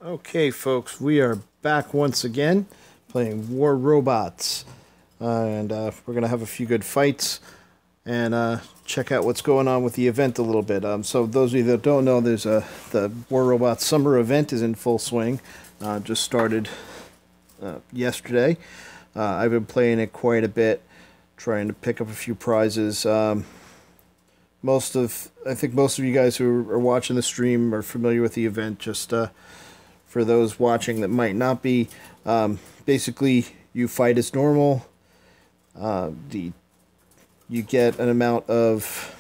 Okay, folks, we are back once again playing War Robots. And we're going to have a few good fights and check out what's going on with the event a little bit. So those of you that don't know, there's the War Robots summer event is in full swing. Just started yesterday. I've been playing it quite a bit, trying to pick up a few prizes. I think most of you guys who are watching the stream are familiar with the event. Just for those watching that might not be, basically you fight as normal. You get an amount of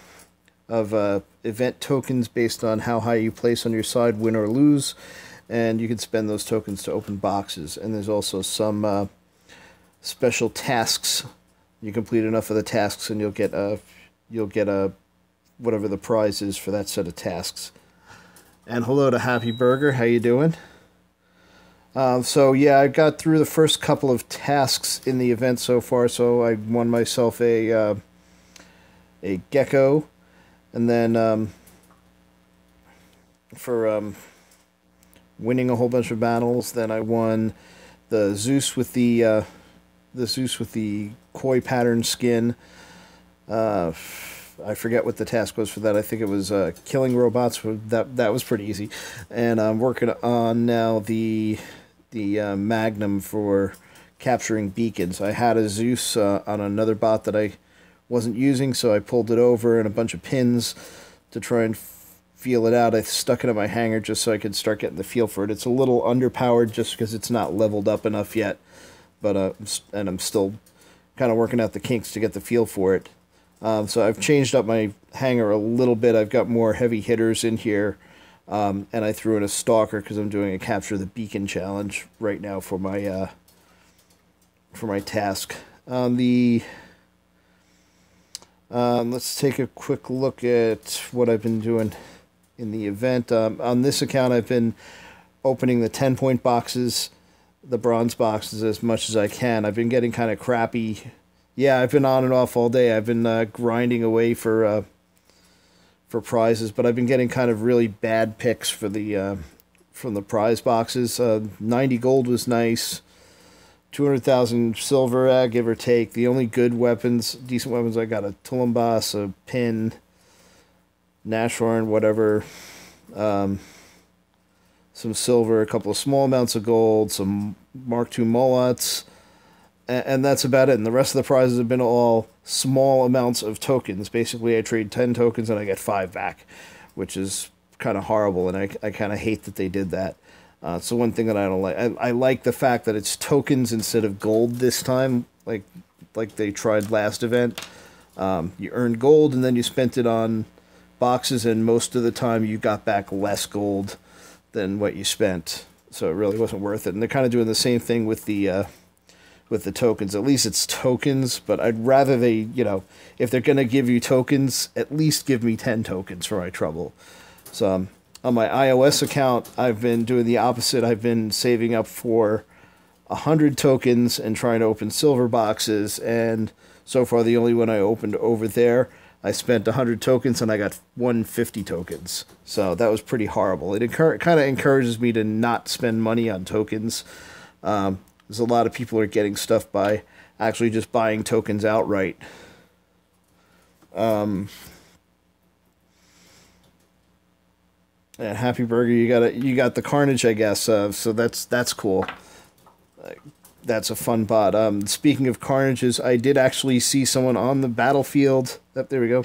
event tokens based on how high you place on your side, win or lose, and you can spend those tokens to open boxes. And there's also some special tasks. You complete enough of the tasks, and you'll get a whatever the prize is for that set of tasks. And hello to Happy Burger, how you doing? So yeah, I got through the first couple of tasks in the event so far. So I won myself a gecko, and then for winning a whole bunch of battles, then I won the Zeus with the koi pattern skin. I forget what the task was for that. I think it was killing robots. That was pretty easy. And I'm working on now the Magnum for capturing beacons. I had a Zeus on another bot that I wasn't using, so I pulled it over and a bunch of pins to try and feel it out. I stuck it in my hanger just so I could start getting the feel for it. It's a little underpowered just because it's not leveled up enough yet, but and I'm still kind of working out the kinks to get the feel for it. So I've changed up my hanger a little bit. I've got more heavy hitters in here, and I threw in a stalker because I'm doing a capture the beacon challenge right now for my task. Let's take a quick look at what I've been doing in the event. On this account, I've been opening the 10-point boxes, the bronze boxes, as much as I can. I've been getting kind of crappy. Yeah, I've been on and off all day. I've been grinding away for prizes, but I've been getting kind of really bad picks for the from the prize boxes. 90 gold was nice. 200,000 silver, give or take. The only good weapons, decent weapons, I got a Tulimbas, a pin, Nashorn, whatever. Some silver, a couple of small amounts of gold, some Mark II Mullots, and that's about it. And the rest of the prizes have been all small amounts of tokens. Basically, I trade 10 tokens and I get 5 back, which is kind of horrible, and I kind of hate that they did that. So one thing that I don't like, I like the fact that it's tokens instead of gold this time, like they tried last event. You earned gold and then you spent it on boxes, and most of the time you got back less gold than what you spent. So it really wasn't worth it. And they're kind of doing the same thing with the tokens. At least it's tokens, but I'd rather they, if they're going to give you tokens, at least give me 10 tokens for my trouble. So on my iOS account, I've been doing the opposite. I've been saving up for 100 tokens and trying to open silver boxes, and so far the only one I opened over there, I spent 100 tokens and I got 150 tokens. So that was pretty horrible. It kind of encourages me to not spend money on tokens. There's a lot of people are getting stuff by actually just buying tokens outright. And Happy Burger, you got the Carnage, I guess. So that's cool. That's a fun bot. Speaking of Carnages, I did actually see someone on the battlefield. Oh, there we go.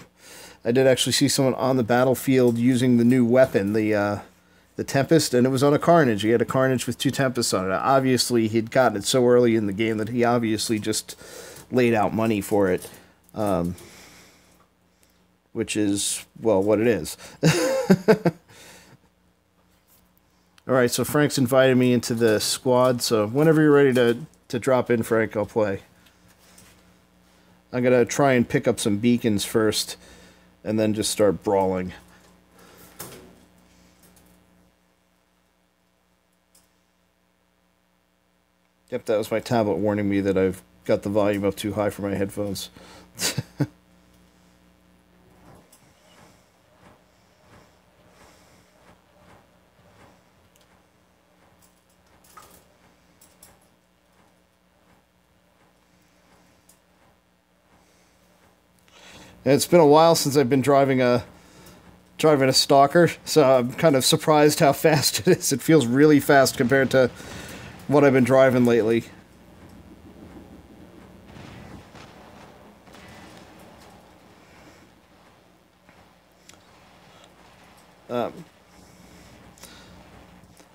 I did actually see someone on the battlefield using the new weapon, the Tempest, and it was on a Carnage. He had a Carnage with 2 Tempests on it. Obviously, he'd gotten it so early in the game that he obviously just laid out money for it, which is, well, what it is. All right, so Frank's invited me into the squad, so whenever you're ready to drop in, Frank, I'll play. I'm going to try and pick up some beacons first, and then just start brawling. Yep, that was my tablet warning me that I've got the volume up too high for my headphones. And it's been a while since I've been driving a Stalker, so I'm kind of surprised how fast it is. It feels really fast compared to what I've been driving lately. I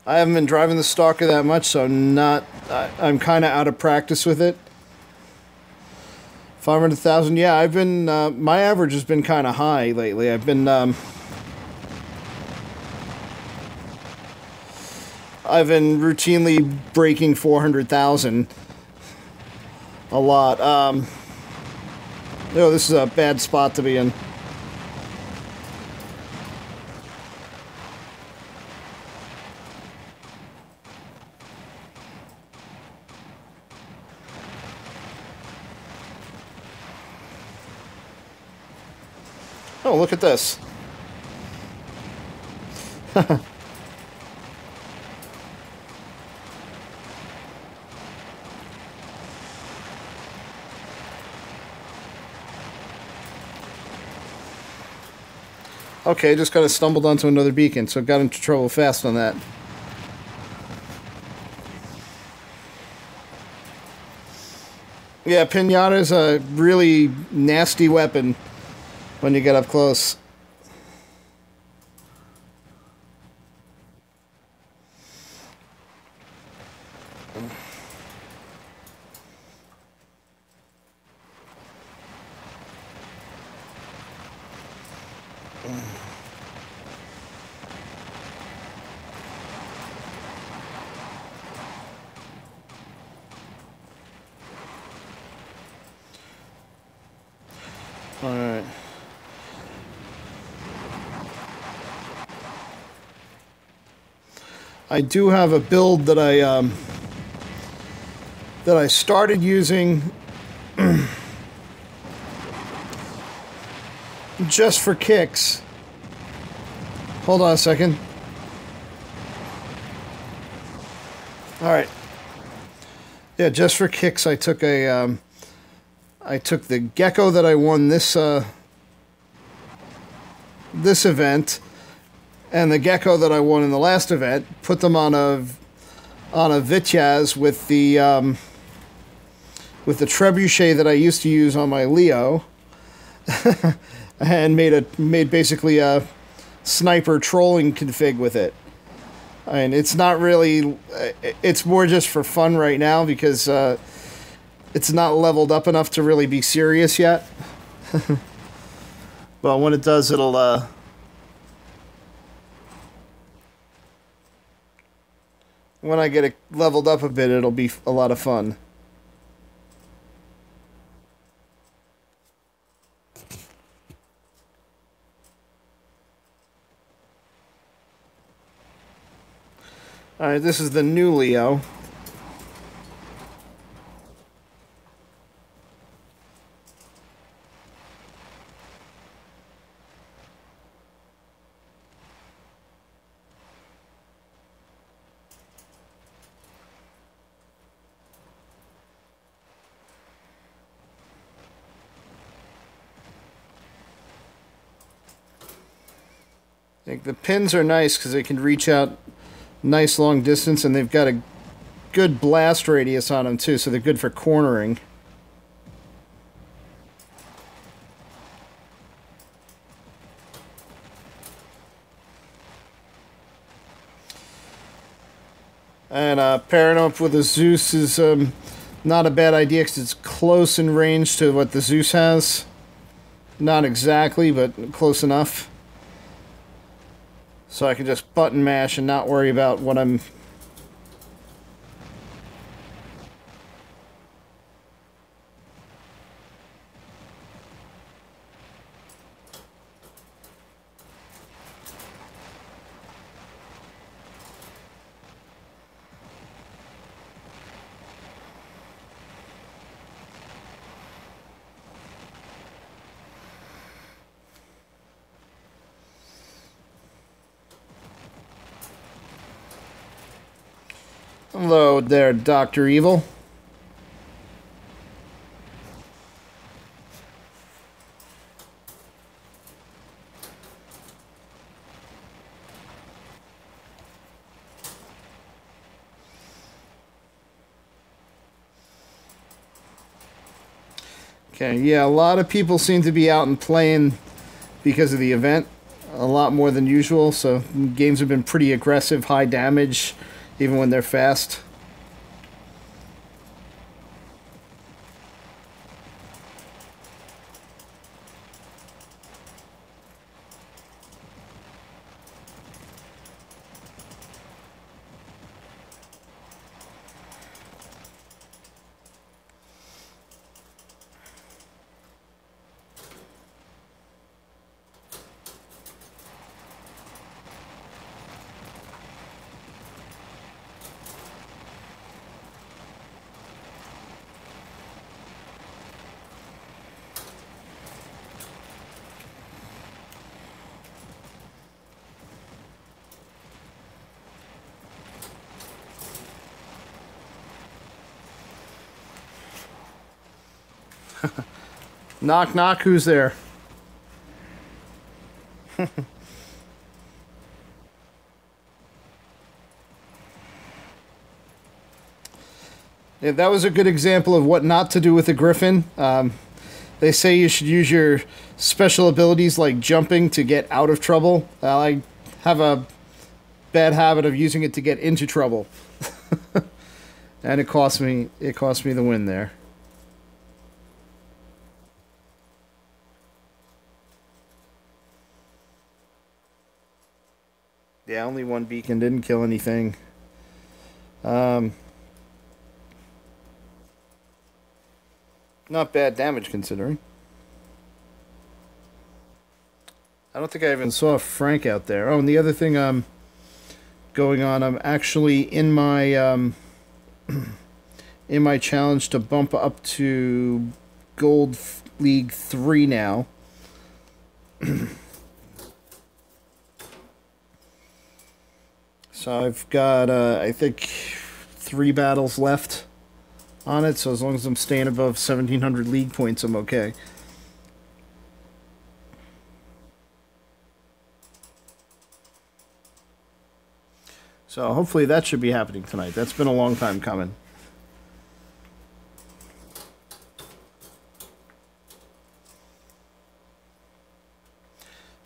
haven't been driving the Stalker that much, so I'm kind of out of practice with it. 500,000, yeah, I've been, my average has been kind of high lately. I've been routinely breaking 400,000 a lot. This is a bad spot to be in. Oh, look at this. Okay, just kind of stumbled onto another beacon, so got into trouble fast on that. Yeah, Pinata's a really nasty weapon when you get up close. Alright. I do have a build that I started using just for kicks. Hold on a second. Alright. Yeah, just for kicks I took I took the Gecko that I won this event, and the Gecko that I won in the last event, put them on a Vityaz with the trebuchet that I used to use on my Leo, and made basically a sniper trolling config with it. I mean, it's not really, it's more just for fun right now because it's not leveled up enough to really be serious yet. But when it does, it'll when I get it leveled up a bit, it'll be a lot of fun. Alright, this is the new Leo. Like, the pins are nice because they can reach out nice long distance, and they've got a good blast radius on them too, so they're good for cornering. And pairing up with a Zeus is not a bad idea because it's close in range to what the Zeus has. Not exactly, but close enough. So I can just button mash and not worry about what I'm... Hello there, Dr. Evil. Okay, yeah, a lot of people seem to be out and playing because of the event. A lot more than usual, so games have been pretty aggressive, high damage, even when they're fast. Knock, knock, who's there? Yeah, that was a good example of what not to do with a griffin. They say you should use your special abilities like jumping to get out of trouble. I have a bad habit of using it to get into trouble. And it cost me the win there. Yeah, only one beacon, didn't kill anything. Um, Not bad damage considering. I don't think I even saw Frank out there. Oh, and the other thing going on, I'm actually in my challenge to bump up to Gold League 3 now. So I've got, I think, 3 battles left on it. So as long as I'm staying above 1,700 league points, I'm okay. So hopefully that should be happening tonight. That's been a long time coming.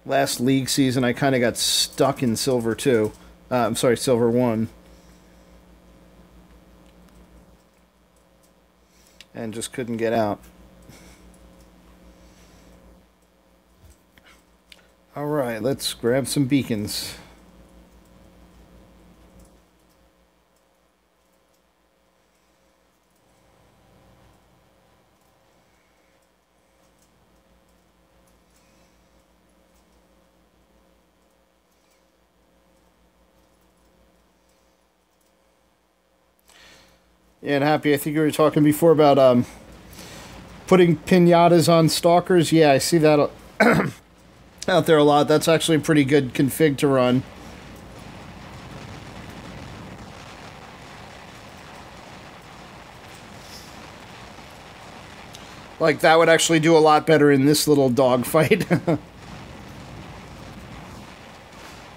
Last league season, I kind of got stuck in Silver 2. I'm sorry, Silver 1. And just couldn't get out. Alright, let's grab some beacons. Yeah, and Happy, I think you were talking before about putting pinatas on stalkers. Yeah, I see that out there a lot. That's actually a pretty good config to run. Like, that would actually do a lot better in this little dogfight.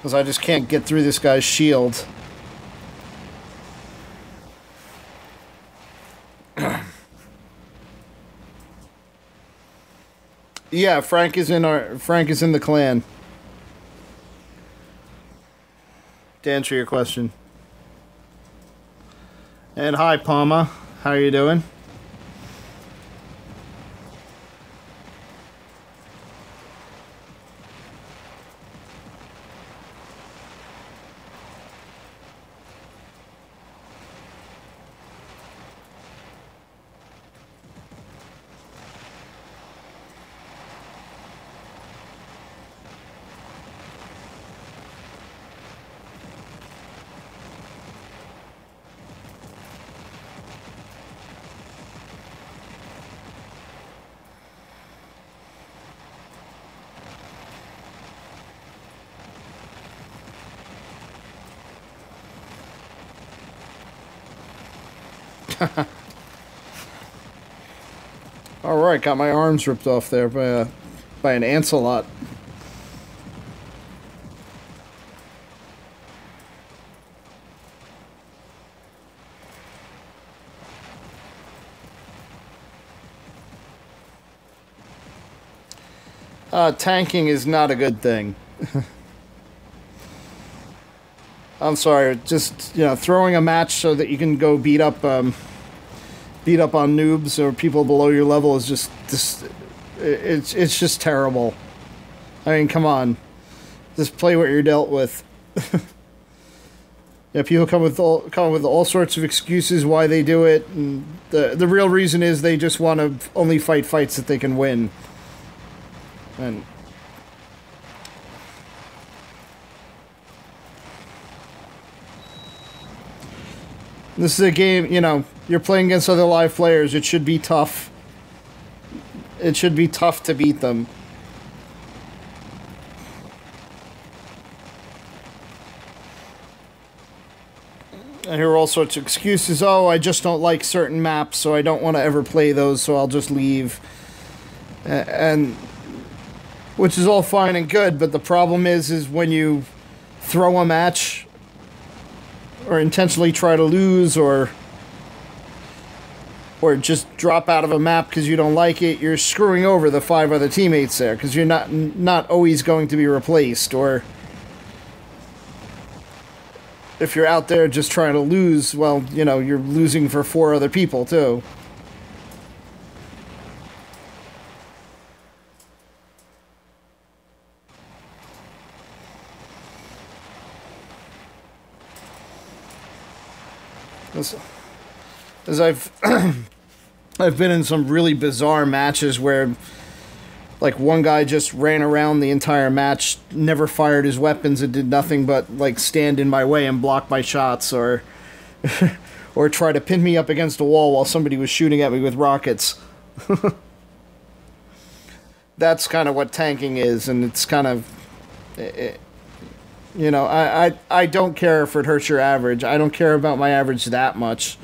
Because I just can't get through this guy's shield. Yeah, Frank is in the clan. To answer your question. And hi, Palma. How are you doing? Alright, got my arms ripped off there by an Ancelot. Tanking is not a good thing. I'm sorry, just throwing a match so that you can go beat up on noobs or people below your level is just it's just terrible. I mean, come on, just play what you're dealt with. Yeah, people come with all sorts of excuses why they do it, and the real reason is they just want to only fight fights that they can win. And this is a game, you're playing against other live players. It should be tough. It should be tough to beat them. I hear all sorts of excuses. Oh, I just don't like certain maps, so I don't want to ever play those, so I'll just leave. And which is all fine and good, but the problem is when you throw a match or intentionally try to lose or just drop out of a map because you don't like it, you're screwing over the 5 other teammates there because you're not always going to be replaced. Or if you're out there just trying to lose, well, you're losing for 4 other people too. As I've I've been in some really bizarre matches where, like, one guy just ran around the entire match, never fired his weapons, and did nothing but, like, stand in my way and block my shots, or or try to pin me up against a wall while somebody was shooting at me with rockets. That's kind of what tanking is, and it's kind of... I don't care if it hurts your average. I don't care about my average that much.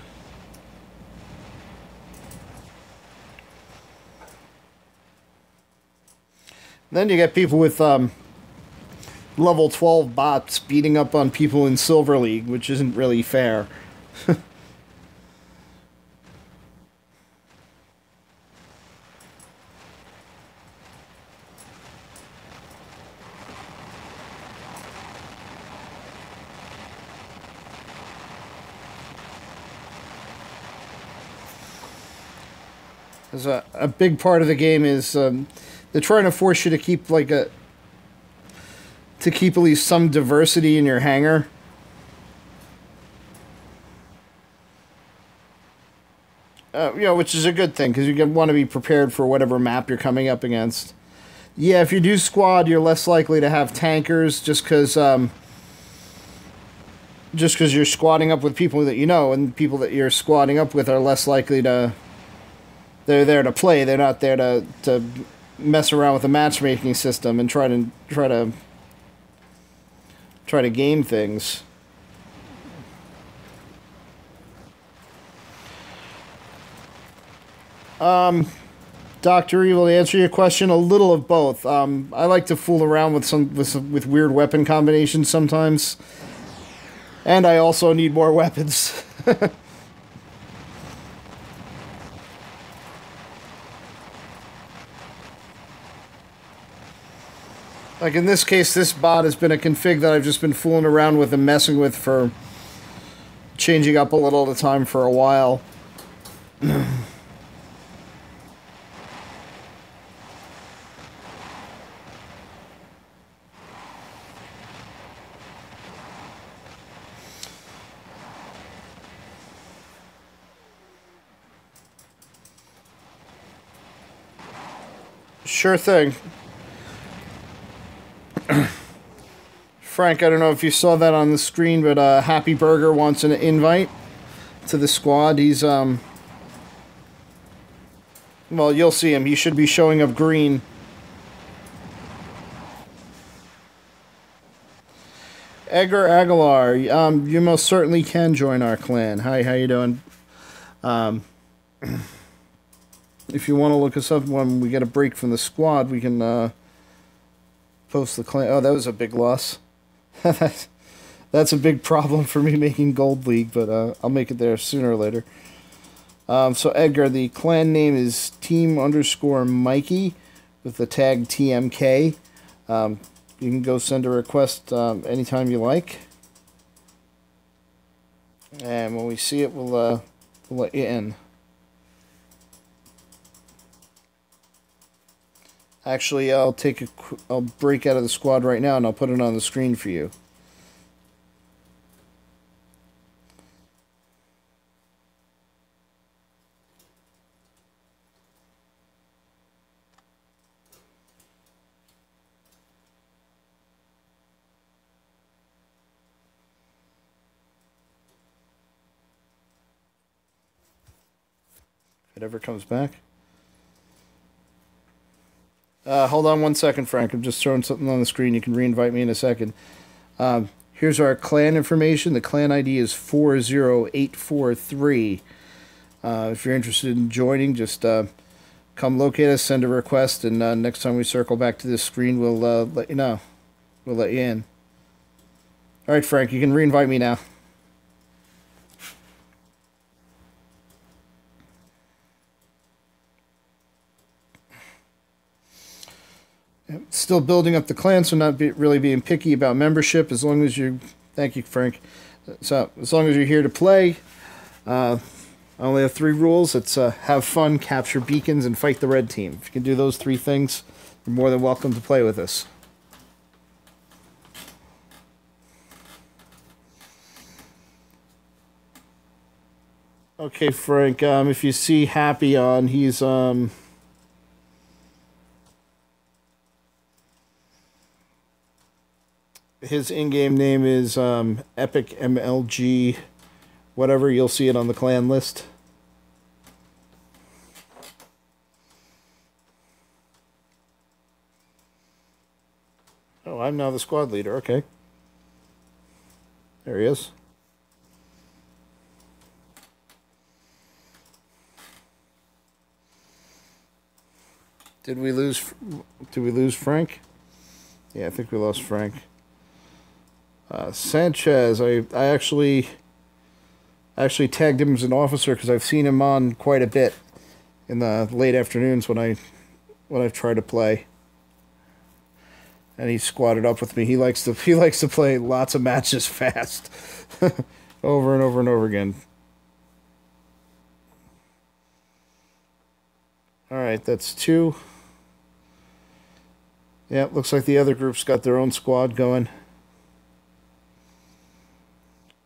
Then you get people with level 12 bots beating up on people in Silver League, which isn't really fair. There's a big part of the game is they're trying to force you to keep keep at least some diversity in your hangar. Which is a good thing because you want to be prepared for whatever map you're coming up against. Yeah, if you do squad, you're less likely to have tankers just because you're squadding up with people that you know, and people that you're squadding up with are less likely to. They're there to play. They're not there to mess around with the matchmaking system and try to game things. Dr. Evil, to answer your question, a little of both. I like to fool around with weird weapon combinations sometimes, and I also need more weapons. Like in this case, this bot has been a config that I've just been fooling around with and messing with for changing up a little at a time for a while. Sure thing. Frank, I don't know if you saw that on the screen, but Happy Burger wants an invite to the squad. He's, well, you'll see him. He should be showing up green. Edgar Aguilar, you most certainly can join our clan. Hi, how you doing? If you want to look us up when we get a break from the squad, we can post the clan. Oh, that was a big loss. That's a big problem for me making Gold League, but I'll make it there sooner or later. So Edgar, the clan name is Team_Mikey. with the tag TMK. You can go send a request anytime you like. And when we see it, we'll let you in. Actually, I'll break out of the squad right now and I'll put it on the screen for you. If it ever comes back. Hold on 1 second, Frank. I'm just throwing something on the screen. You can re-invite me in a second. Here's our clan information. The clan ID is 40843. If you're interested in joining, just come locate us, send a request, and next time we circle back to this screen, we'll let you know. We'll let you in. All right, Frank, you can re-invite me now. Still building up the clan, so not really being picky about membership. As long as you, thank you, Frank. So as long as you're here to play, I only have 3 rules. It's have fun, capture beacons, and fight the red team. If you can do those 3 things, you're more than welcome to play with us. Okay, Frank. If you see Happy on, he's his in-game name is Epic MLG, whatever. You'll see it on the clan list. Oh, I'm now the squad leader. Okay. There he is. Did we lose Frank? Yeah, I think we lost Frank. Sanchez, I actually tagged him as an officer because I've seen him on quite a bit in the late afternoons when I've tried to play. And he squatted up with me. He likes to play lots of matches fast. Over and over and over again. Alright, that's 2. Yeah, looks like the other group's got their own squad going.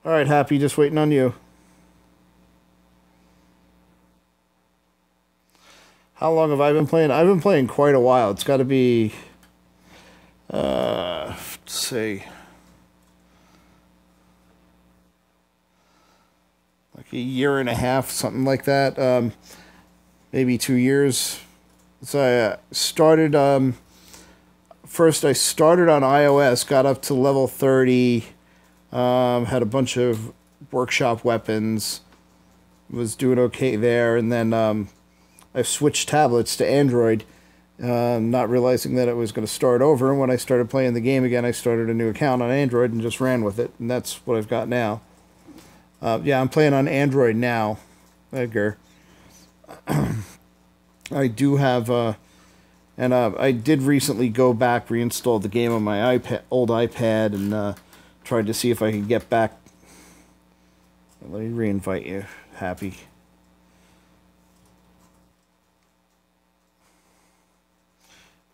Alright, Happy, just waiting on you. How long have I been playing? I've been playing quite a while. It's got to be, let's see, like a year and a half, something like that. Maybe 2 years. So I started, first I started on iOS, got up to level 30, had a bunch of workshop weapons, was doing okay there, and then I switched tablets to Android, not realizing that it was going to start over. And when I started playing the game again, I started a new account on Android and just ran with it, and that's what I've got now. Yeah, I'm playing on Android now, Edgar. I do have, and I did recently go back, reinstall the game on my old iPad, and tried to see if I could get back. Let me re-invite you, Happy.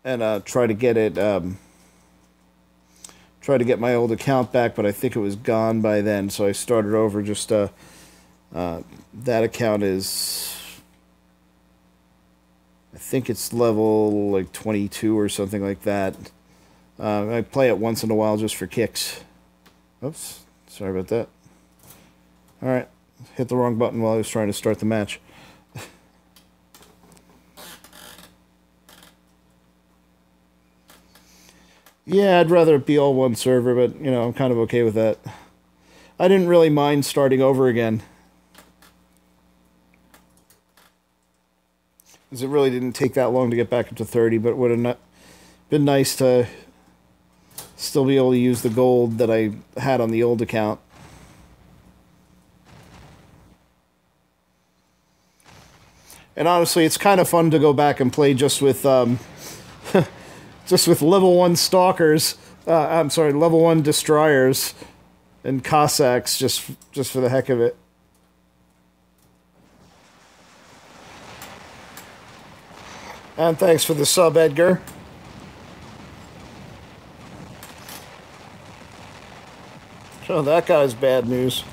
And try to get it, try to get my old account back, but I think it was gone by then, so I started over. Just that account is, I think it's level like 22 or something like that. I play it once in a while just for kicks. Oops, sorry about that. Alright, hit the wrong button while I was trying to start the match. Yeah, I'd rather it be all one server, but, you know, I'm kind of okay with that. I didn't really mind starting over again, because it really didn't take that long to get back up to 30, but it would have been nice to still be able to use the gold that I had on the old account. And honestly, it's kind of fun to go back and play just with Just with level 1 stalkers. I'm sorry, level 1 destroyers and Cossacks just for the heck of it. And thanks for the sub, Edgar. Oh, that guy's bad news.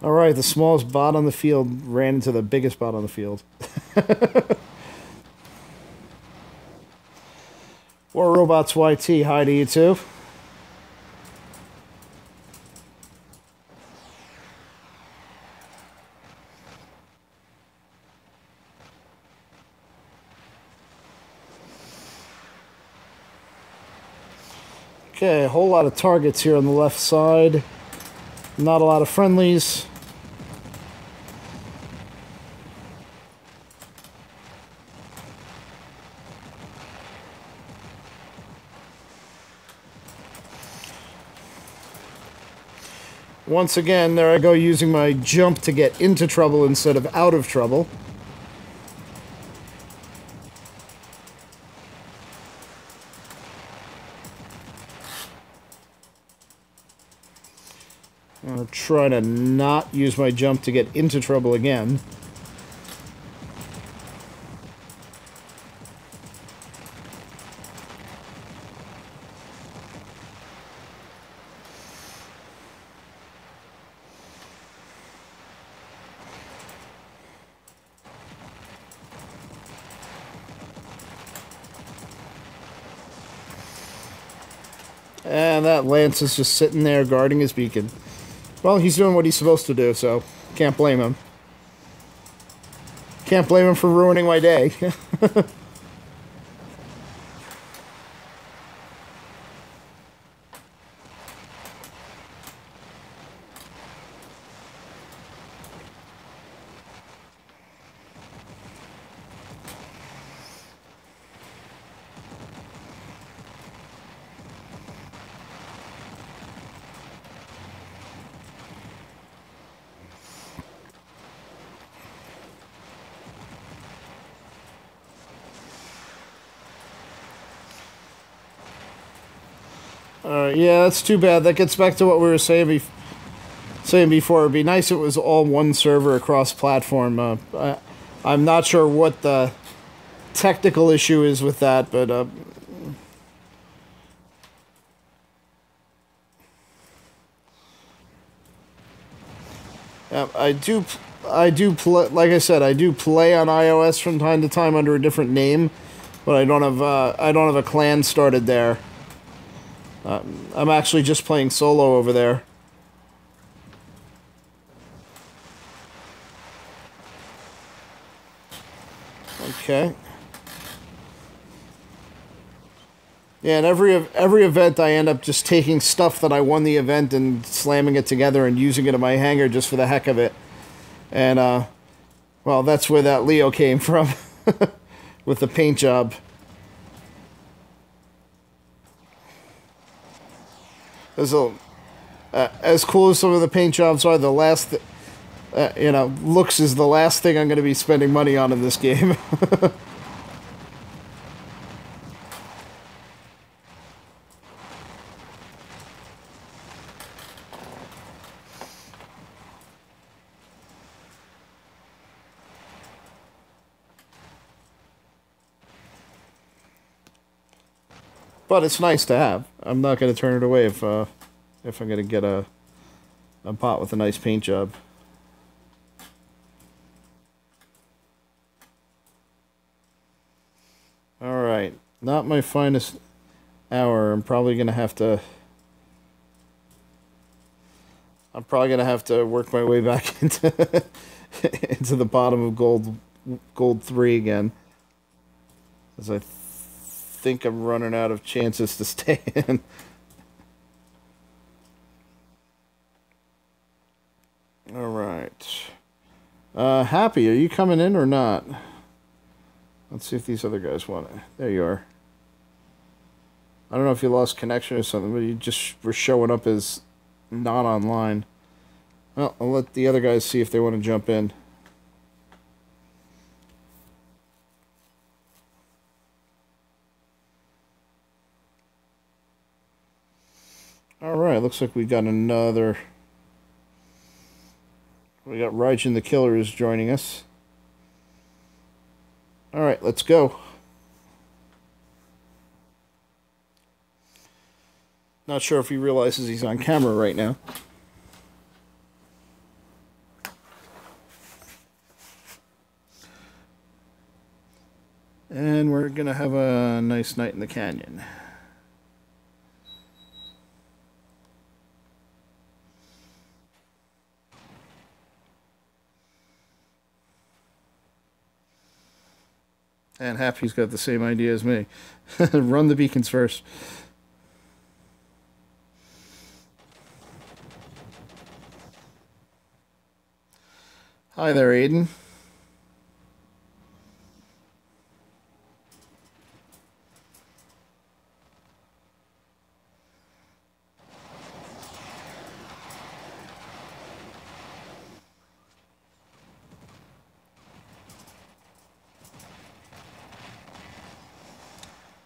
Alright, the smallest bot on the field ran into the biggest bot on the field. War Robots YT, hi to you too. Okay, a whole lot of targets here on the left side. Not a lot of friendlies. Once again, there I go using my jump to get into trouble instead of out of trouble. I'm going to try to not use my jump to get into trouble again. And that Lance is just sitting there guarding his beacon. Well, he's doing what he's supposed to do, so can't blame him. Can't blame him for ruining my day. Yeah, that's too bad. That gets back to what we were saying before. It'd be nice if it was all one server across platform. I'm not sure what the technical issue is with that, but I do play. Like I said, I do play on iOS from time to time under a different name, but I don't have a clan started there. I'm actually just playing solo over there. Okay. Yeah, and every event I end up just taking stuff that I won the event and slamming it together and using it in my hangar just for the heck of it. And, well, that's where that Leo came from. With the paint job. As cool as some of the paint jobs are, the last, looks is the last thing I'm going to be spending money on in this game. But it's nice to have. I'm not going to turn it away if I'm going to get a pot with a nice paint job. Alright. Not my finest hour. I'm probably going to have to work my way back into into the bottom of gold 3 again. As I think I'm running out of chances to stay in. Alright. Happy, are you coming in or not? Let's see if these other guys want it. There you are. I don't know if you lost connection or something, but you just were showing up as not online. Well, I'll let the other guys see if they want to jump in. Alright, looks like we got another... We got Raijin the Killer is joining us. Alright, let's go. Not sure if he realizes he's on camera right now. And we're gonna have a nice night in the canyon. And Happy's got the same idea as me. Run the beacons first. Hi there, Aiden.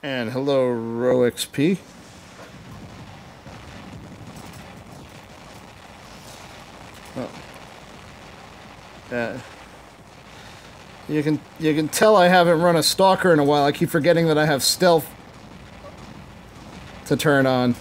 And hello, RoXP. Oh. You can tell I haven't run a stalker in a while. I keep forgetting that I have stealth to turn on.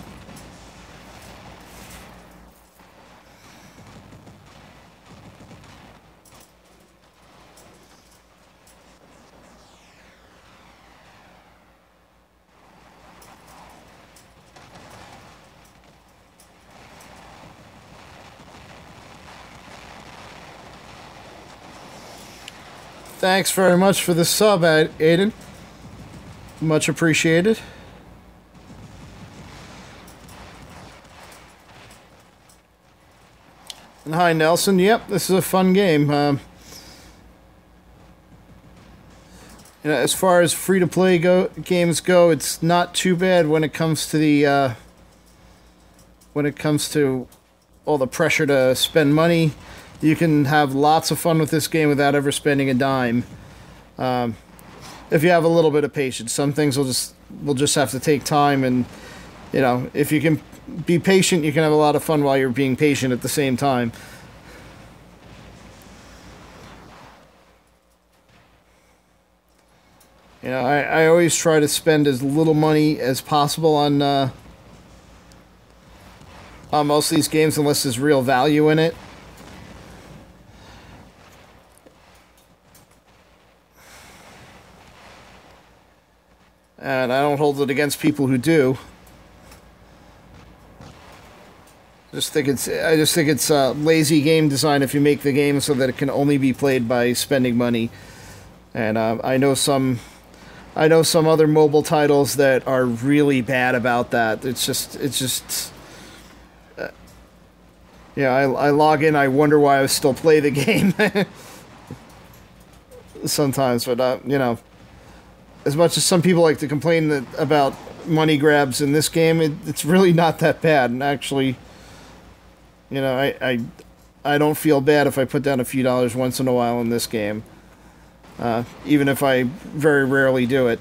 Thanks very much for the sub, Aiden. Much appreciated. And hi, Nelson. Yep, this is a fun game. You know, as far as free-to-play games go, it's not too bad when it comes to the all the pressure to spend money. You can have lots of fun with this game without ever spending a dime. If you have a little bit of patience. Some things will just have to take time, and you know, if you can be patient, you can have a lot of fun while you're being patient at the same time. You know, I always try to spend as little money as possible on most of these games unless there's real value in it. And I don't hold it against people who do. I just think it's lazy game design if you make the game so that it can only be played by spending money. And I know some other mobile titles that are really bad about that. It's just. Yeah, I log in. I wonder why I still play the game. Sometimes, but you know. As much as some people like to complain about money grabs in this game, it's really not that bad. And actually, you know, I don't feel bad if I put down a few dollars once in a while in this game. Even if I very rarely do it.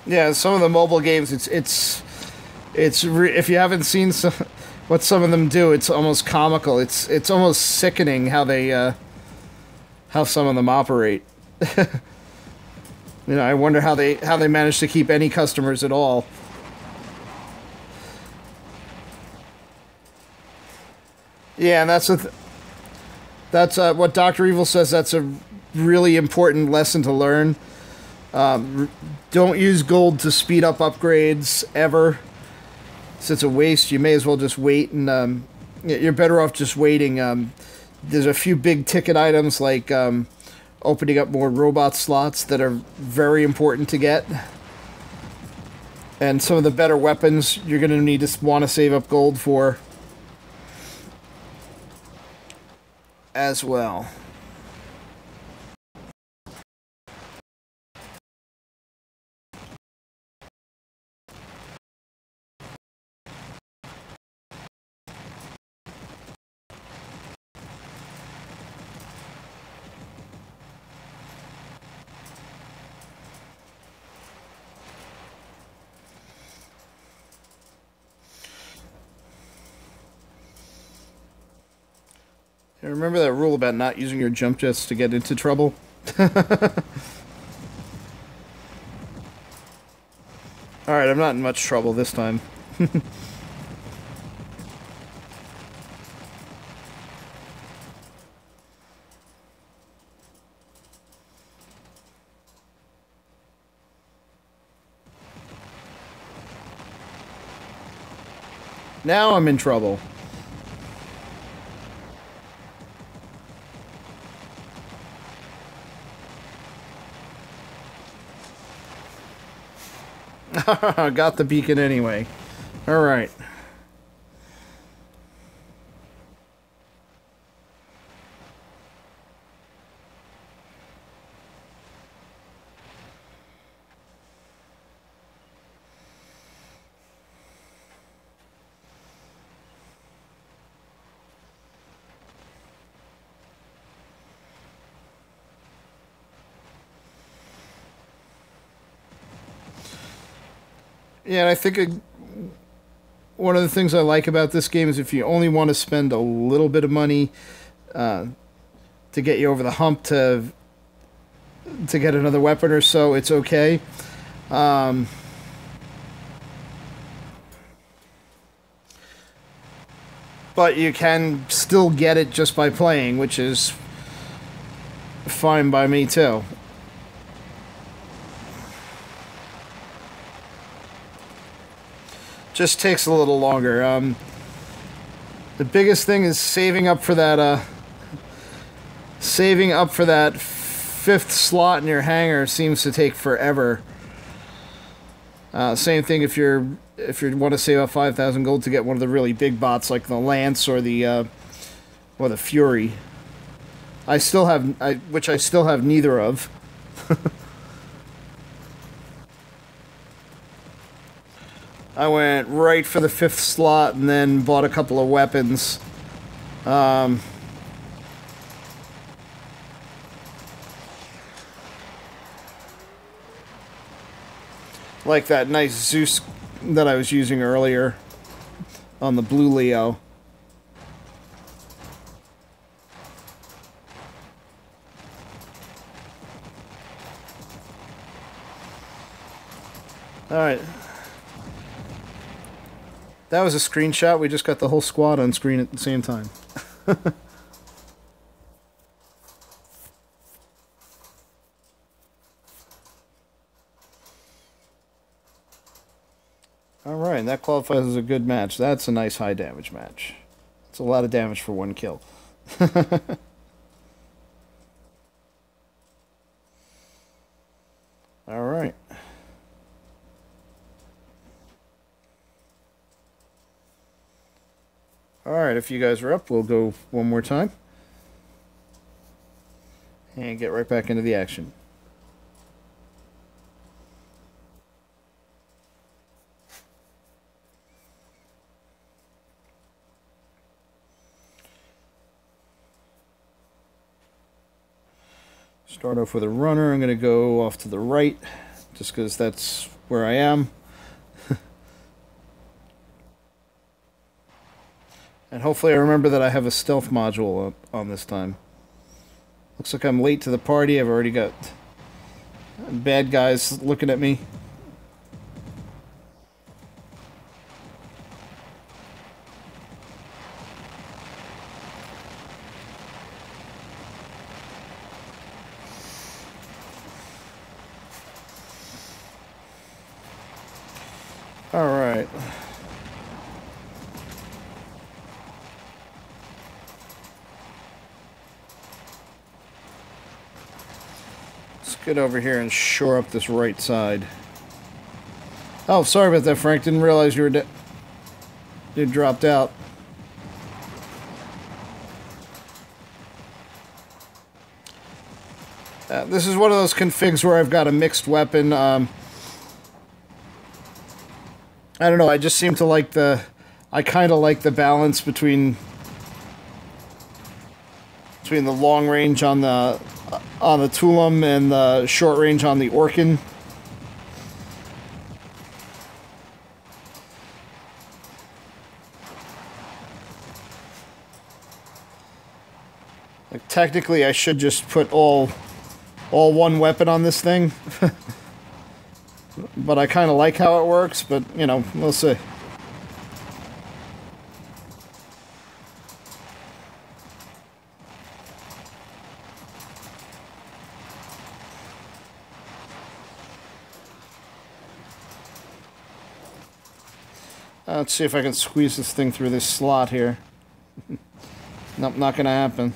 Yeah, some of the mobile games, if you haven't seen what some of them do, it's almost comical. It's almost sickening how how some of them operate. You know, I wonder how they manage to keep any customers at all. Yeah, and that's what Dr. Evil says. That's a really important lesson to learn. Don't use gold to speed up upgrades, ever. it's a waste, you may as well just wait, and you're better off just waiting. There's a few big ticket items like opening up more robot slots that are very important to get. And some of the better weapons you're going to need to want to save up gold for as well. Remember that rule about not using your jump jets to get into trouble? Alright, I'm not in much trouble this time. Now I'm in trouble. Got the beacon anyway. Alright. Yeah, and I think one of the things I like about this game is if you only want to spend a little bit of money to get you over the hump to get another weapon or so, it's okay. But you can still get it just by playing, which is fine by me too. Just takes a little longer. The biggest thing is saving up for that fifth slot in your hangar seems to take forever. Same thing if you want to save up 5,000 gold to get one of the really big bots like the Lance or the Fury. I still have neither of. I went right for the fifth slot and then bought a couple of weapons. Like that nice Zeus that I was using earlier on the Blue Leo. Alright. That was a screenshot. We just got the whole squad on screen at the same time. Alright, that qualifies as a good match. That's a nice high damage match. It's a lot of damage for one kill. Alright. Alright, if you guys are up, we'll go one more time. And get right back into the action. Start off with a runner. I'm going to go off to the right, just because that's where I am. And hopefully I remember that I have a stealth module on this time. Looks like I'm late to the party. I've already got bad guys looking at me. Alright. get over here and shore up this right side. Oh, sorry about that, Frank. Didn't realize you were you dropped out. This is one of those configs where I've got a mixed weapon. I don't know. I just seem to like I kind of like the balance between the long range on the Tulum and the short range on the Orkin. Like, technically, I should just put all one weapon on this thing. But I kind of like how it works, but, you know, we'll see. Let's see if I can squeeze this thing through this slot here. Nope, not gonna happen.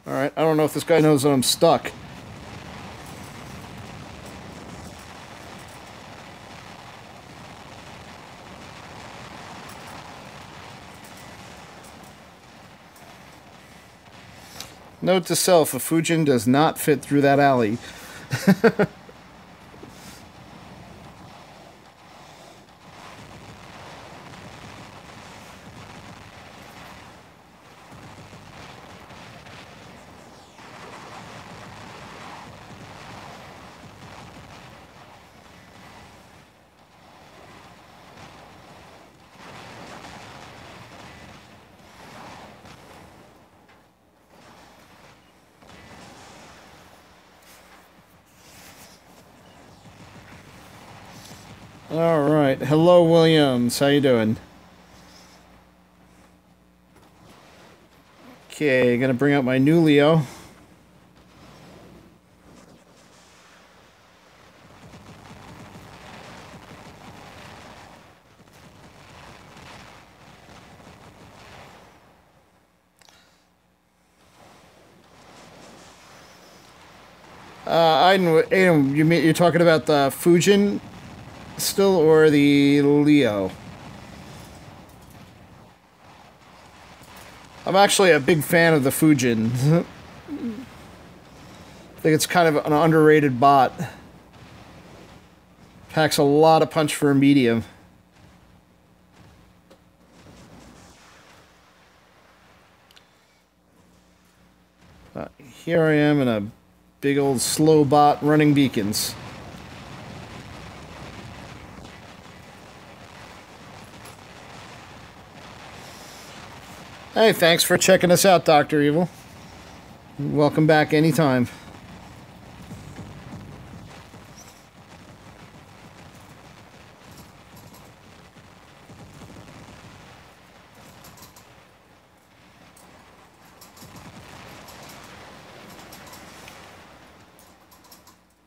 Alright, I don't know if this guy knows that I'm stuck. Note to self, a Fujin does not fit through that alley. All right. Hello, Williams. How you doing? Okay, gonna bring out my new Leo. Aiden, you're talking about the Fujin still, or the Leo? I'm actually a big fan of the Fujin. I think it's kind of an underrated bot. Packs a lot of punch for a medium. Here I am in a big old slow bot running beacons. Hey, thanks for checking us out, Dr. Evil. Welcome back anytime.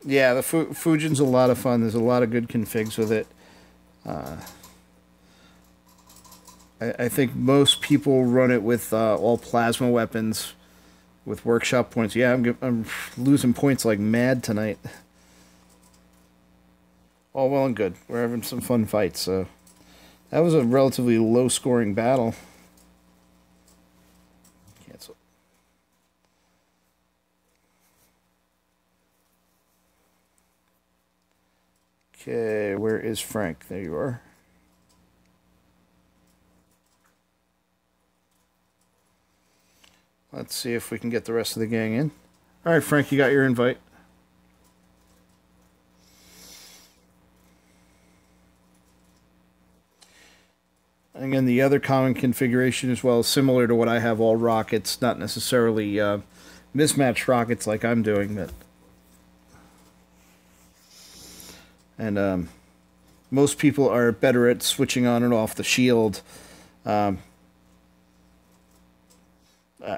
Yeah, the Fujin's a lot of fun. There's a lot of good configs with it. I think most people run it with all plasma weapons with workshop points. Yeah, I'm losing points like mad tonight. All well and good. We're having some fun fights, so that was a relatively low-scoring battle. Cancel. Okay, where is Frank? There you are. Let's see if we can get the rest of the gang in. All right, Frank, you got your invite. Again, the other common configuration as well is similar to what I have, all rockets, not necessarily mismatched rockets like I'm doing, but and most people are better at switching on and off the shield.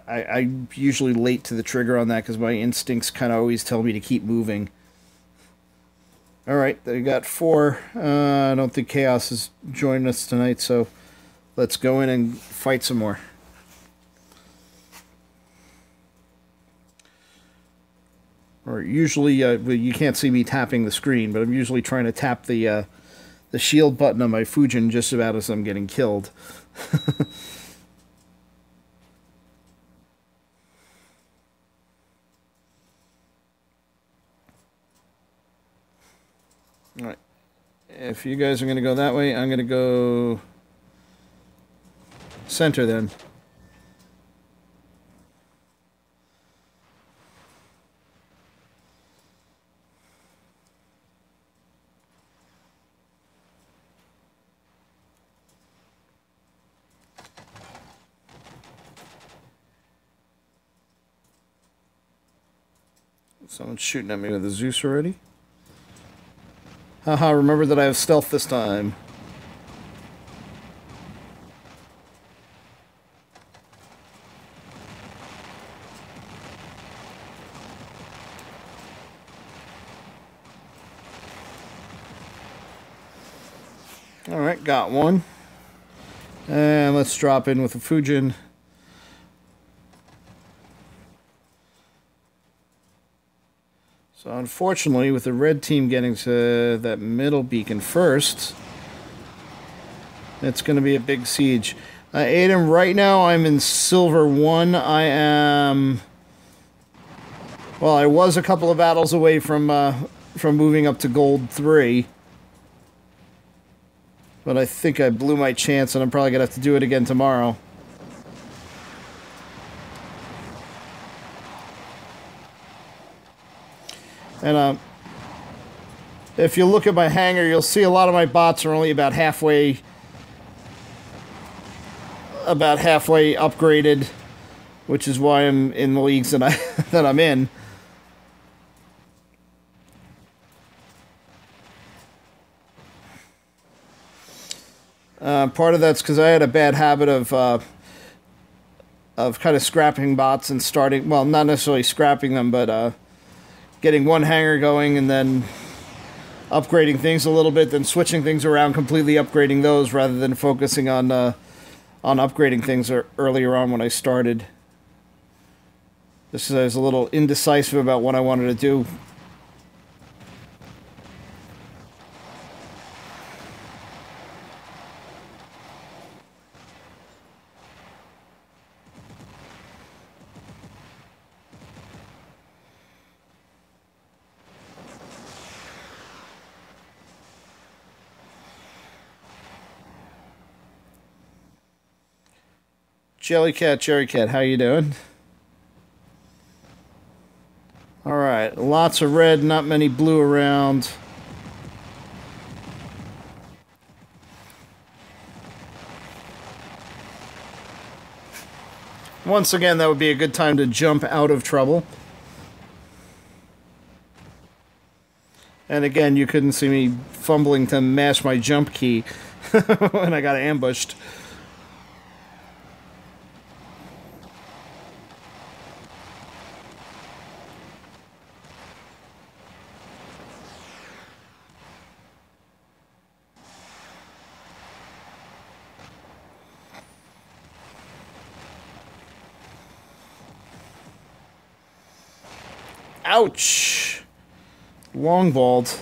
I'm usually late to the trigger on that because my instincts kind of always tell me to keep moving. All right, they got 4. I don't think Chaos is joining us tonight, so let's go in and fight some more. Or usually, you can't see me tapping the screen, but I'm usually trying to tap the shield button on my Fujin just about as I'm getting killed. All right. If you guys are going to go that way, I'm going to go center then. Someone's shooting at me with a Zeus already. Haha, remember that I have stealth this time. Alright, got one. And let's drop in with a Fujin. So unfortunately, with the red team getting to that middle beacon first, it's going to be a big siege. Aiden, right now I'm in silver 1. I am... Well, I was a couple of battles away from moving up to gold 3. But I think I blew my chance, and I'm probably going to have to do it again tomorrow. And if you look at my hangar, you'll see a lot of my bots are only about halfway upgraded, which is why I'm in the leagues that I'm in. Part of that's because I had a bad habit of kind of scrapping bots and starting, well, not necessarily scrapping them, but getting one hangar going and then upgrading things a little bit, then switching things around, completely upgrading those rather than focusing on upgrading things earlier on when I started. Just because I was a little indecisive about what I wanted to do. Jellycat, how you doing? Alright, lots of red, not many blue around. Once again, that would be a good time to jump out of trouble. And again, you couldn't see me fumbling to mash my jump key when I got ambushed. Ouch! Longballed.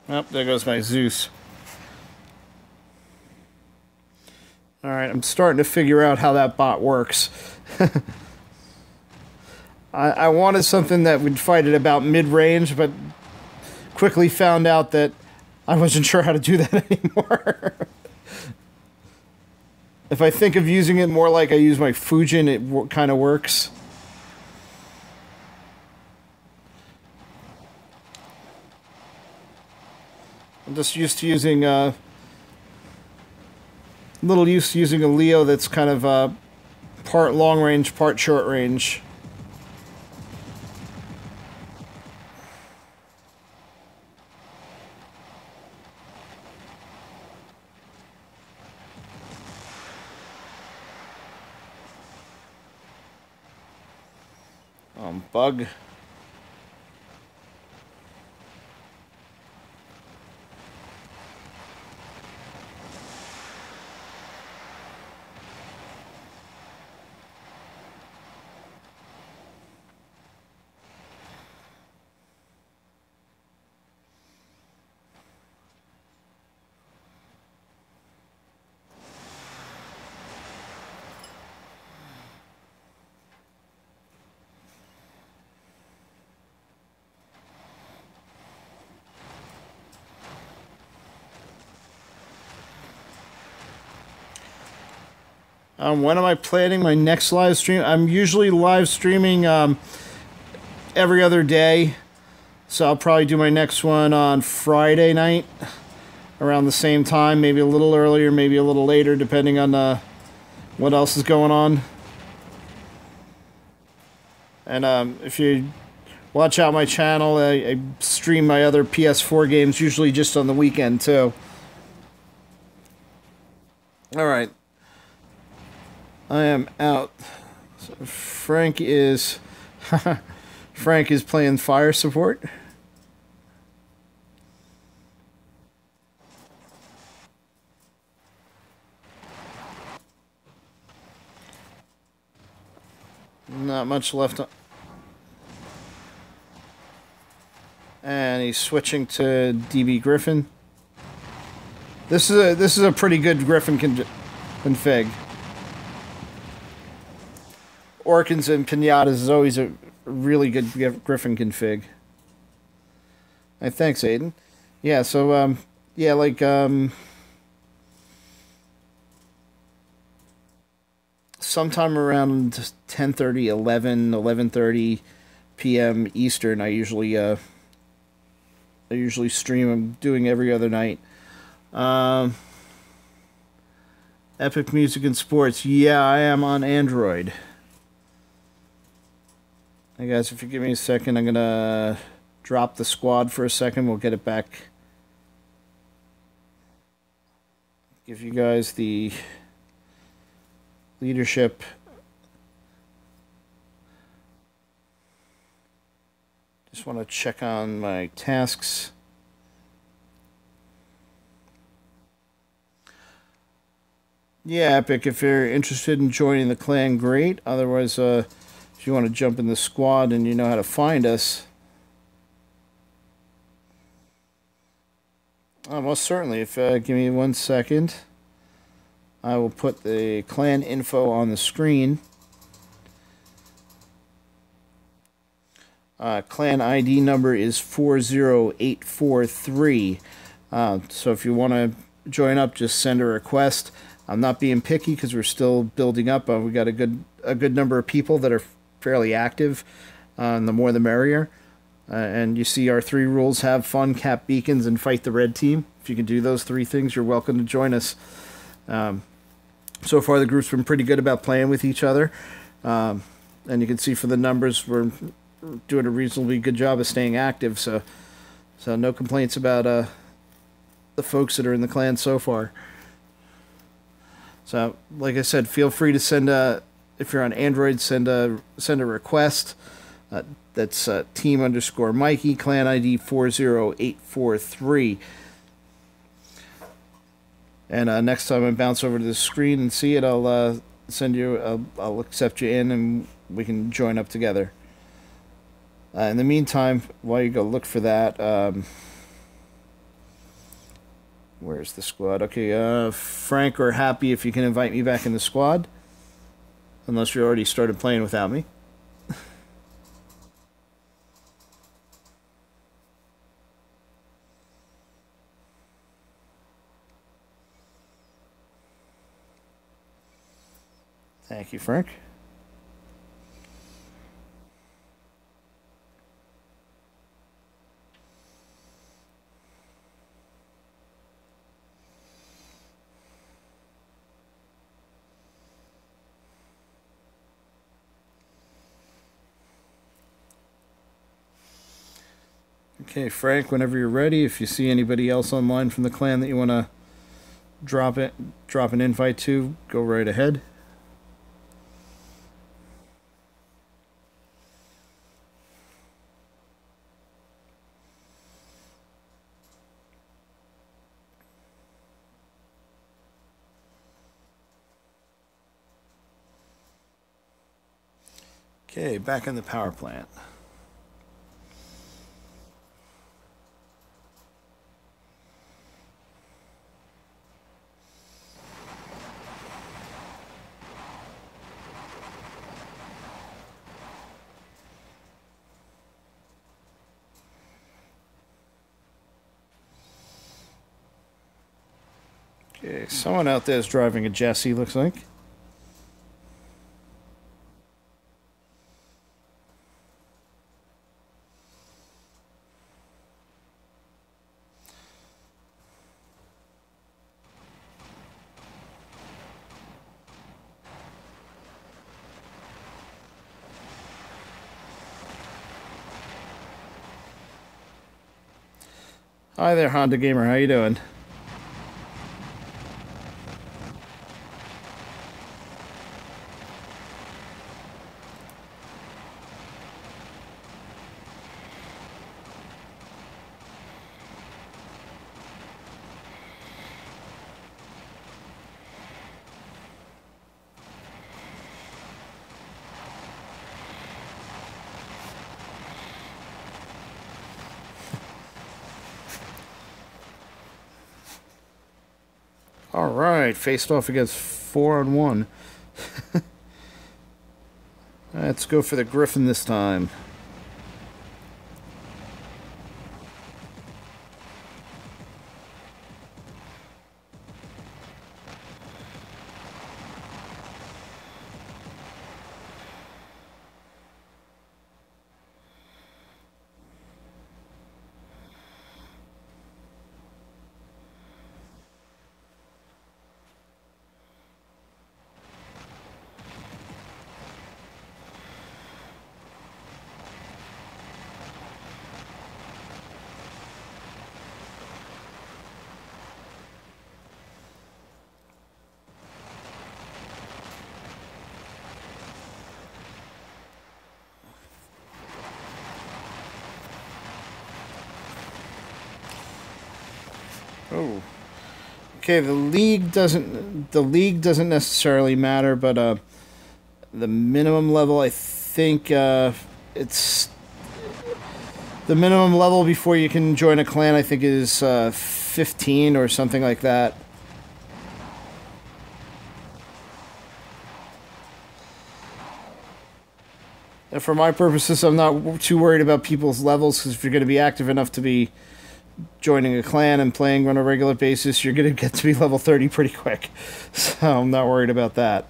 Oh, there goes my Zeus. Alright, I'm starting to figure out how that bot works. I wanted something that would fight at about mid-range, but quickly found out that I wasn't sure how to do that anymore. If I think of using it more like I use my Fujin, it kind of works. I'm just used to using little used to using a Leo that's kind of part long range, part short range. Bug. When am I planning my next live stream? I'm usually live streaming every other day. So I'll probably do my next one on Friday night around the same time, maybe a little earlier, maybe a little later, depending on what else is going on. And if you watch out my channel, I stream my other PS4 games, usually just on the weekend, too. Alright. I am out. So Frank is Frank is playing fire support. Not much left on. And he's switching to DB Griffin. This is a pretty good Griffin config. Orkins and Pinatas is always a really good Griffin config. Hey, thanks, Aiden. Yeah, so, yeah, like, sometime around 10:30, 11:30 p.m. Eastern, I usually stream. I'm doing every other night. Epic Music and Sports. Yeah, I am on Android. Hey guys, if you give me a second, I'm gonna drop the squad for a second. We'll get it back. Give you guys the leadership. Just want to check on my tasks. Yeah, Epic, if you're interested in joining the clan, great. Otherwise, if you want to jump in the squad and you know how to find us, most certainly. If give me 1 second, I will put the clan info on the screen. Clan ID number is 40843. So if you want to join up, just send a request. I'm not being picky because we're still building up. We got a good number of people that are fairly active, and the more the merrier. And you see our 3 rules: have fun, cap beacons, and fight the red team. If you can do those 3 things, you're welcome to join us. So far, the group's been pretty good about playing with each other. And you can see for the numbers, we're doing a reasonably good job of staying active. So no complaints about the folks that are in the clan so far. So, like I said, feel free to send if you're on Android, send a request. That's team_Mikey, clan ID 40843. And next time I bounce over to the screen and see it, I'll send you. I'll accept you in, and we can join up together. In the meantime, while you go look for that, where's the squad? Okay, Frank or Happy, if you can invite me back in the squad. Unless you already started playing without me. Thank you, Frank. Okay, Frank, whenever you're ready, if you see anybody else online from the clan that you want to drop an invite to, go right ahead. Okay, back in the power plant. Okay, someone out there is driving a Jesse, looks like. Hi there, Honda Gamer. How you doing? All right, faced off against 4-on-1. Let's go for the Griffin this time. Oh. Okay, the league doesn't necessarily matter, but the minimum level, I think it's the minimum level before you can join a clan, I think, is 15 or something like that. And for my purposes, I'm not too worried about people's levels, because if you're going to be active enough to be joining a clan and playing on a regular basis, you're going to get to be level 30 pretty quick. So I'm not worried about that.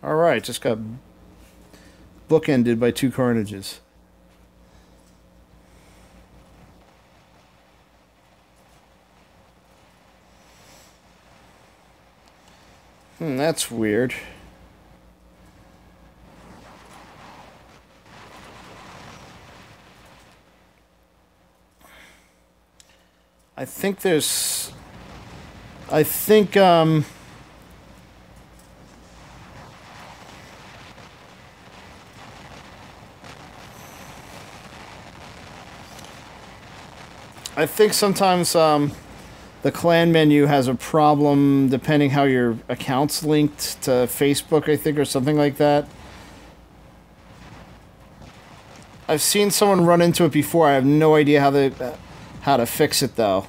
Alright, just got bookended by 2 carnages. That's weird. I think there's... I think, I think sometimes the clan menu has a problem depending how your account's linked to Facebook, I think, or something like that. I've seen someone run into it before. I have no idea how to fix it, though.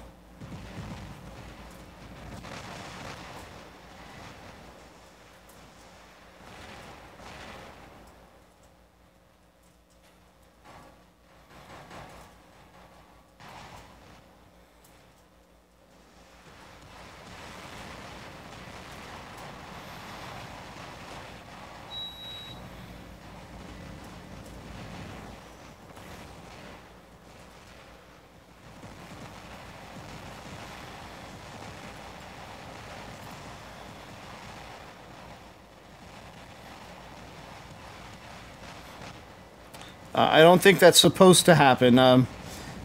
I don't think that's supposed to happen.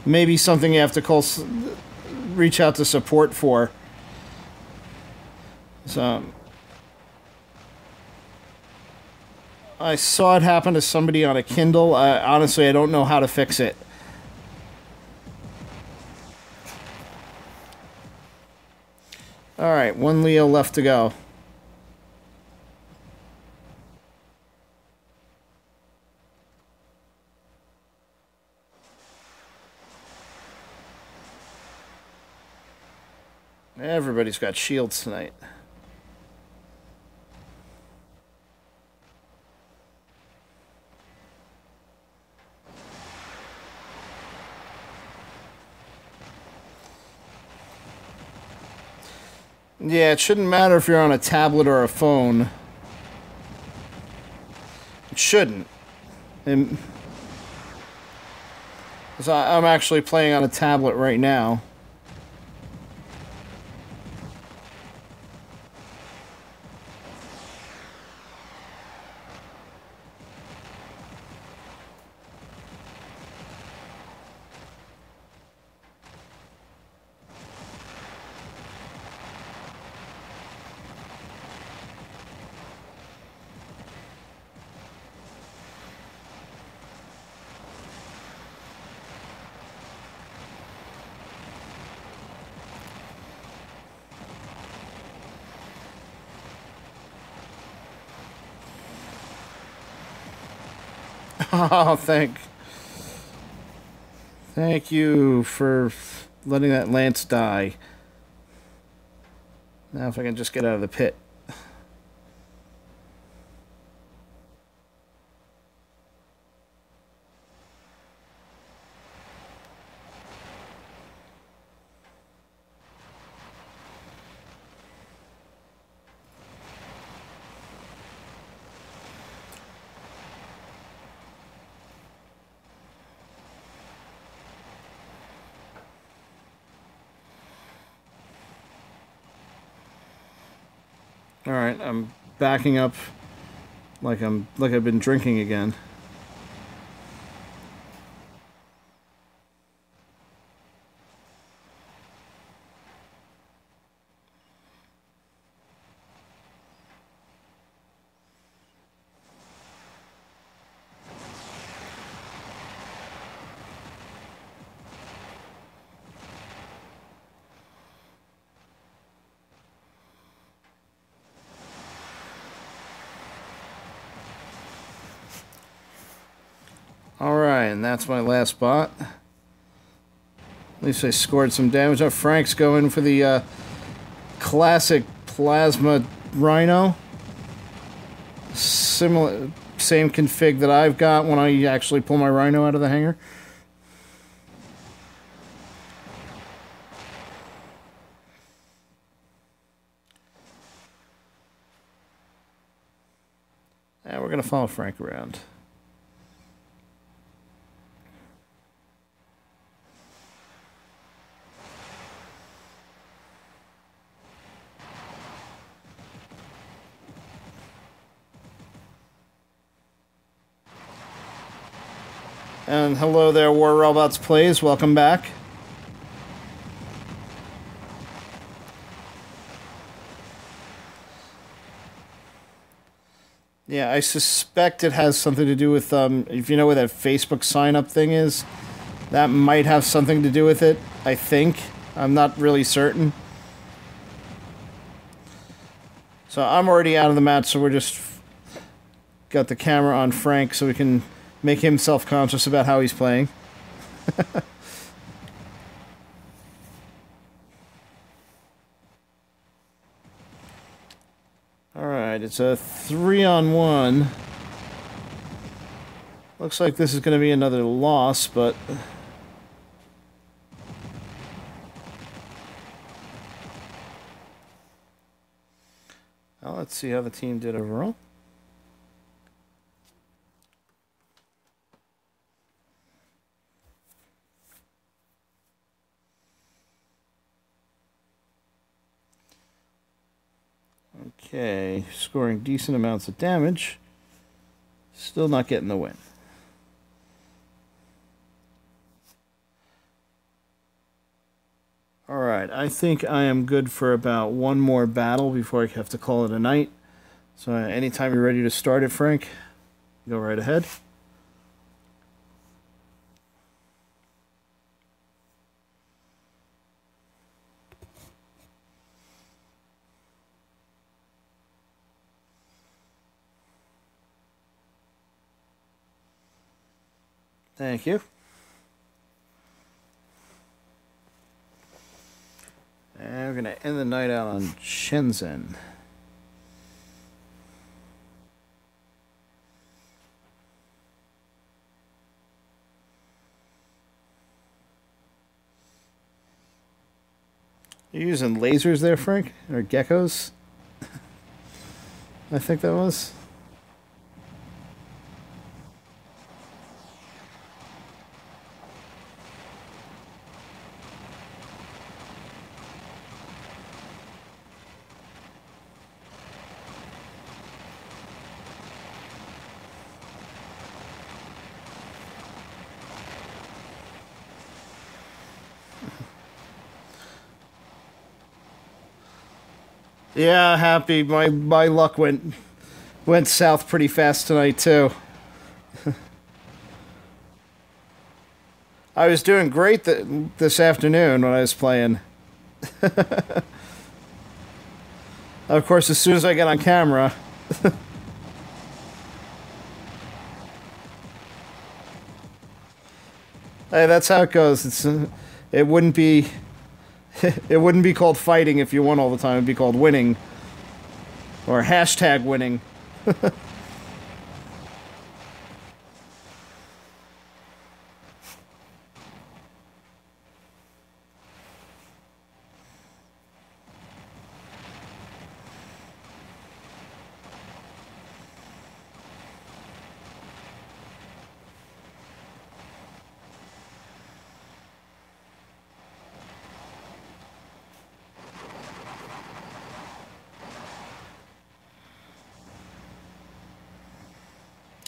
Maybe something you have to reach out to support for. So I saw it happen to somebody on a Kindle. Honestly, I don't know how to fix it. Alright, one Leo left to go. Everybody's got shields tonight. Yeah, it shouldn't matter if you're on a tablet or a phone. It shouldn't. And, so I'm actually playing on a tablet right now. Oh, thank you for letting that Lance die. Now if I can just get out of the pit. Alright, I'm backing up like I've been drinking again. Alright, and that's my last bot. At least I scored some damage. Oh, Frank's going for the classic plasma rhino. Same config that I've got when I actually pull my rhino out of the hangar. And we're gonna follow Frank around. And hello there, War Robots Plays. Welcome back. Yeah, I suspect it has something to do with, if you know where that Facebook sign-up thing is, that might have something to do with it, I think. I'm not really certain. So I'm already out of the match, so we're just got the camera on Frank so we can make him self-conscious about how he's playing. Alright, it's a 3-on-1. Looks like this is going to be another loss, but... Well, let's see how the team did overall. Okay, scoring decent amounts of damage. Still not getting the win. Alright, I think I am good for about one more battle before I have to call it a night. So anytime you're ready to start it, Frank, go right ahead. Thank you. And we're going to end the night out on Shenzhen. You're using lasers there, Frank? Or geckos? I think that was. Yeah, happy. My luck went south pretty fast tonight too. I was doing great this afternoon when I was playing. Of course, as soon as I get on camera. Hey, that's how it goes. It wouldn't be it wouldn't be called fighting if you won all the time. It'd be called winning. Or hashtag winning.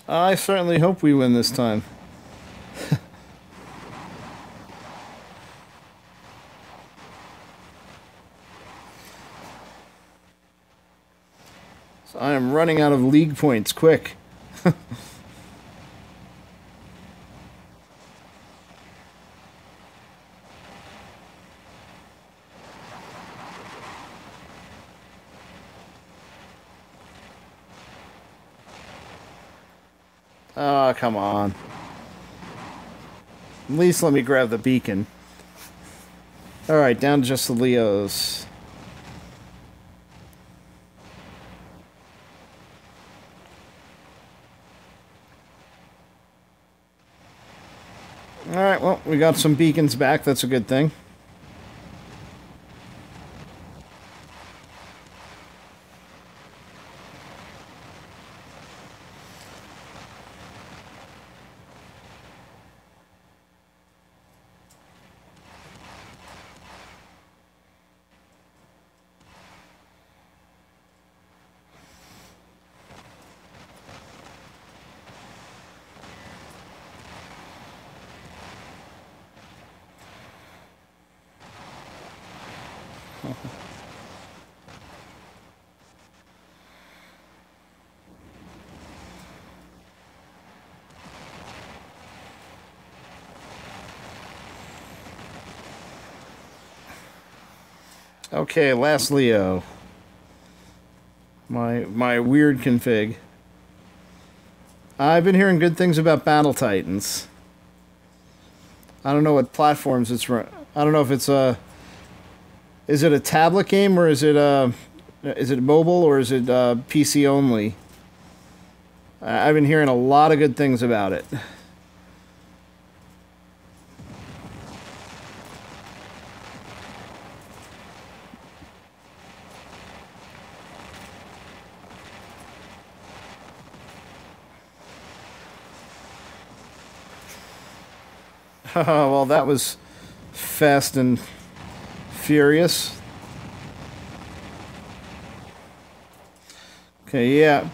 I certainly hope we win this time. So I am running out of league points quick. Oh, come on. At least let me grab the beacon. Alright, down to just the Leos. Alright, well, we got some beacons back. That's a good thing. Okay, last Leo. My weird config. I've been hearing good things about Battle Titans. I don't know what platforms it's run. I don't know if it's a. Is it a tablet game or is it mobile or is it PC only? I've been hearing a lot of good things about it. Well, that was fast and furious. Okay, yeah.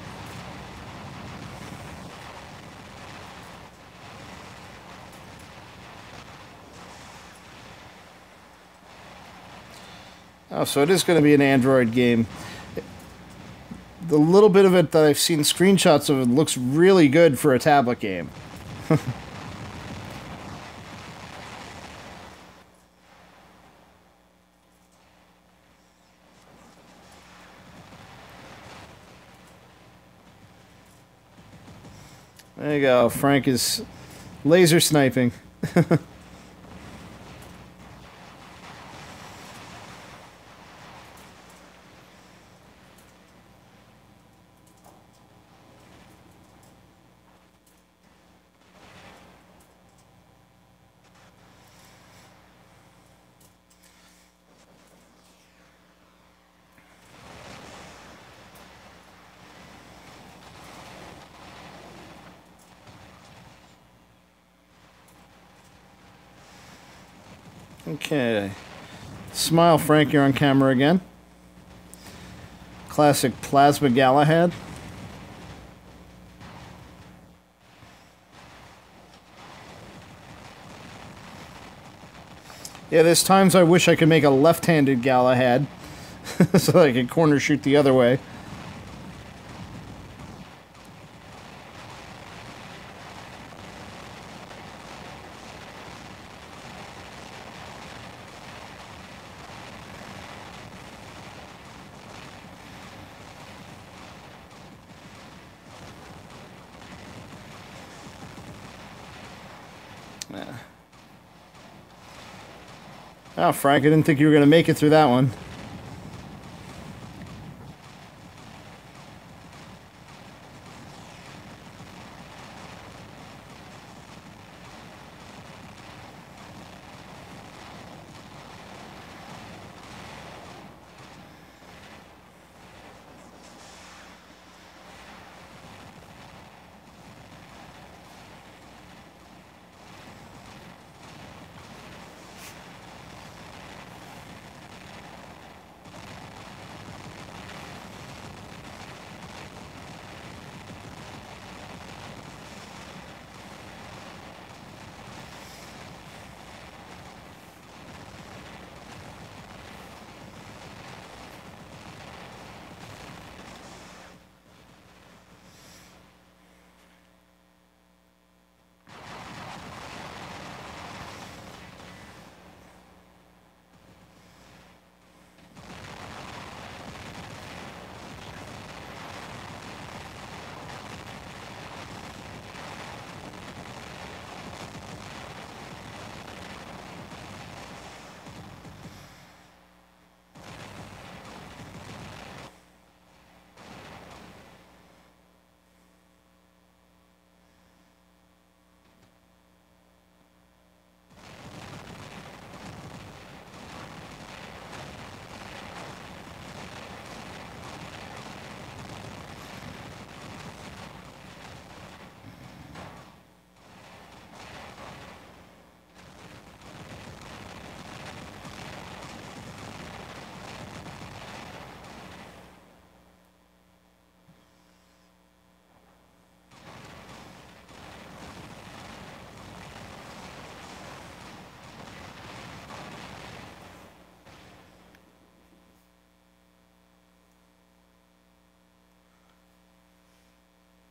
Oh, so it is going to be an Android game. The little bit of it that I've seen screenshots of it looks really good for a tablet game. There you go. Frank is laser sniping. Okay. Smile, Frank, you're on camera again. Classic Plasma Galahad. Yeah, there's times I wish I could make a left-handed Galahad so I could corner shoot the other way. Oh, Frank, I didn't think you were going to make it through that one.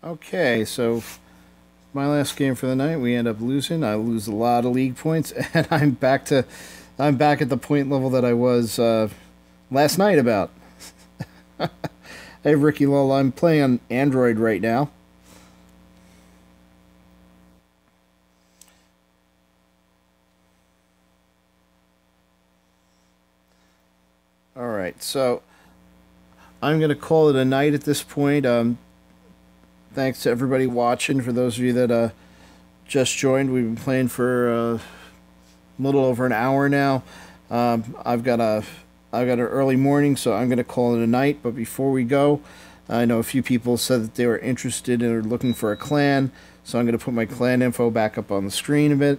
Okay, so my last game for the night, we end up losing. I lose a lot of league points, and I'm back at the point level that I was last night about. Hey, Ricky Lowell, I'm playing on Android right now. All right, so I'm going to call it a night at this point. Thanks to everybody watching. For those of you that just joined, we've been playing for a little over an hour now. I've got an early morning, so I'm going to call it a night. But before we go, I know a few people said that they were interested and are looking for a clan, so I'm going to put my clan info back up on the screen a minute.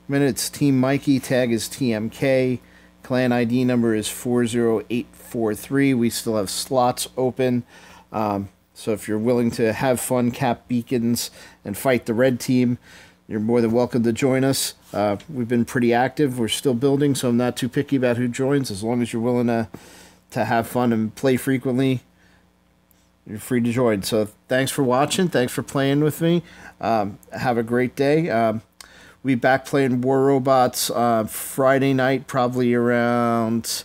It's Team Mikey. Tag is TMK. Clan ID number is 40843. We still have slots open. So if you're willing to have fun, cap beacons, and fight the red team, you're more than welcome to join us. We've been pretty active. We're still building, so I'm not too picky about who joins. As long as you're willing to have fun and play frequently, you're free to join. So thanks for watching. Thanks for playing with me. Have a great day. We'll be back playing War Robots Friday night, probably around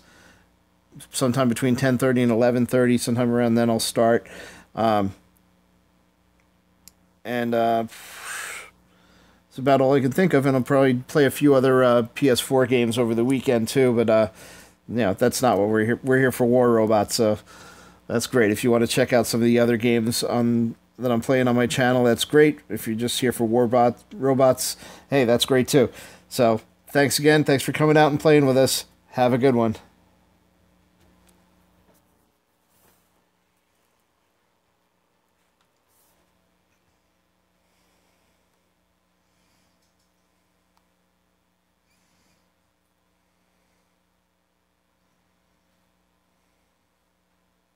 sometime between 10:30 and 11:30. Sometime around then I'll start. It's about all I can think of, and I'll probably play a few other PS4 games over the weekend too. But that's not what we're here. We're here for War Robots, so that's great. If you want to check out some of the other games that I'm playing on my channel, that's great. If you're just here for Robots, hey, that's great too. So thanks again. Thanks for coming out and playing with us. Have a good one.